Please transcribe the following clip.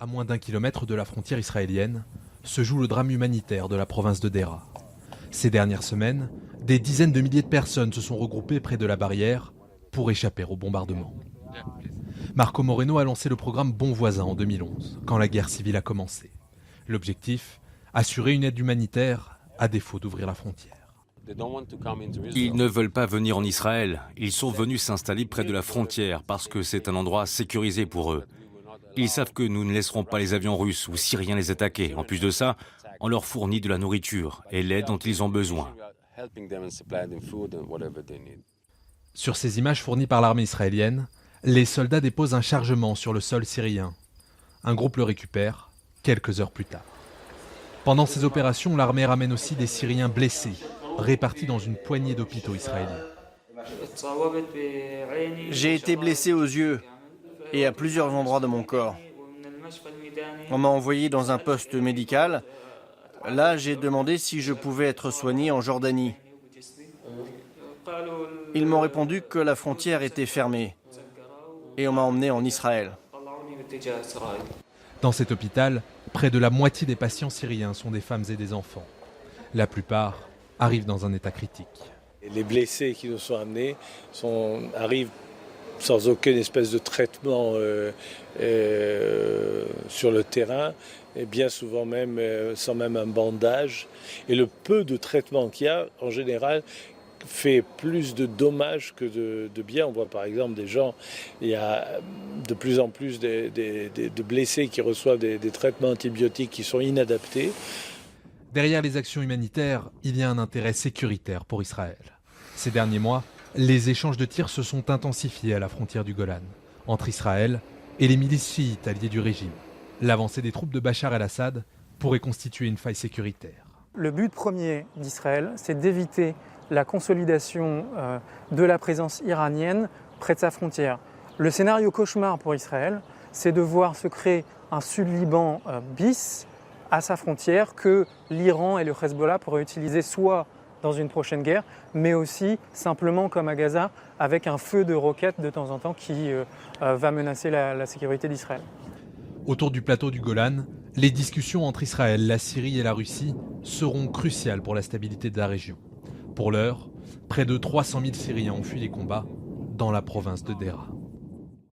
À moins d'1 kilomètre de la frontière israélienne, se joue le drame humanitaire de la province de Deraa. Ces dernières semaines, des dizaines de milliers de personnes se sont regroupées près de la barrière pour échapper au bombardement. Marco Moreno a lancé le programme Bons Voisins en 2011, quand la guerre civile a commencé. L'objectif, assurer une aide humanitaire à défaut d'ouvrir la frontière. Ils ne veulent pas venir en Israël. Ils sont venus s'installer près de la frontière parce que c'est un endroit sécurisé pour eux. Ils savent que nous ne laisserons pas les avions russes ou syriens les attaquer. En plus de ça, on leur fournit de la nourriture et l'aide dont ils ont besoin. Sur ces images fournies par l'armée israélienne, les soldats déposent un chargement sur le sol syrien. Un groupe le récupère quelques heures plus tard. Pendant ces opérations, l'armée ramène aussi des Syriens blessés, répartis dans une poignée d'hôpitaux israéliens. J'ai été blessé aux yeux et à plusieurs endroits de mon corps. On m'a envoyé dans un poste médical. Là, j'ai demandé si je pouvais être soigné en Jordanie. Ils m'ont répondu que la frontière était fermée et on m'a emmené en Israël. Dans cet hôpital, près de la moitié des patients syriens sont des femmes et des enfants. La plupart arrivent dans un état critique. Les blessés qui nous sont amenés arrivent sans aucune espèce de traitement sur le terrain, et bien souvent même sans même un bandage. Et le peu de traitement qu'il y a, en général, fait plus de dommages que de bien. On voit par exemple des gens, il y a de plus en plus de blessés qui reçoivent des traitements antibiotiques qui sont inadaptés. Derrière les actions humanitaires, il y a un intérêt sécuritaire pour Israël. Ces derniers mois, les échanges de tirs se sont intensifiés à la frontière du Golan, entre Israël et les milices chiites alliées du régime. L'avancée des troupes de Bachar el-Assad pourrait constituer une faille sécuritaire. Le but premier d'Israël, c'est d'éviter la consolidation de la présence iranienne près de sa frontière. Le scénario cauchemar pour Israël, c'est de voir se créer un Sud-Liban bis à sa frontière que l'Iran et le Hezbollah pourraient utiliser soit dans une prochaine guerre, mais aussi simplement comme à Gaza, avec un feu de roquettes de temps en temps qui va menacer la sécurité d'Israël. Autour du plateau du Golan, les discussions entre Israël, la Syrie et la Russie seront cruciales pour la stabilité de la région. Pour l'heure, près de 300 000 Syriens ont fui les combats dans la province de Deraa.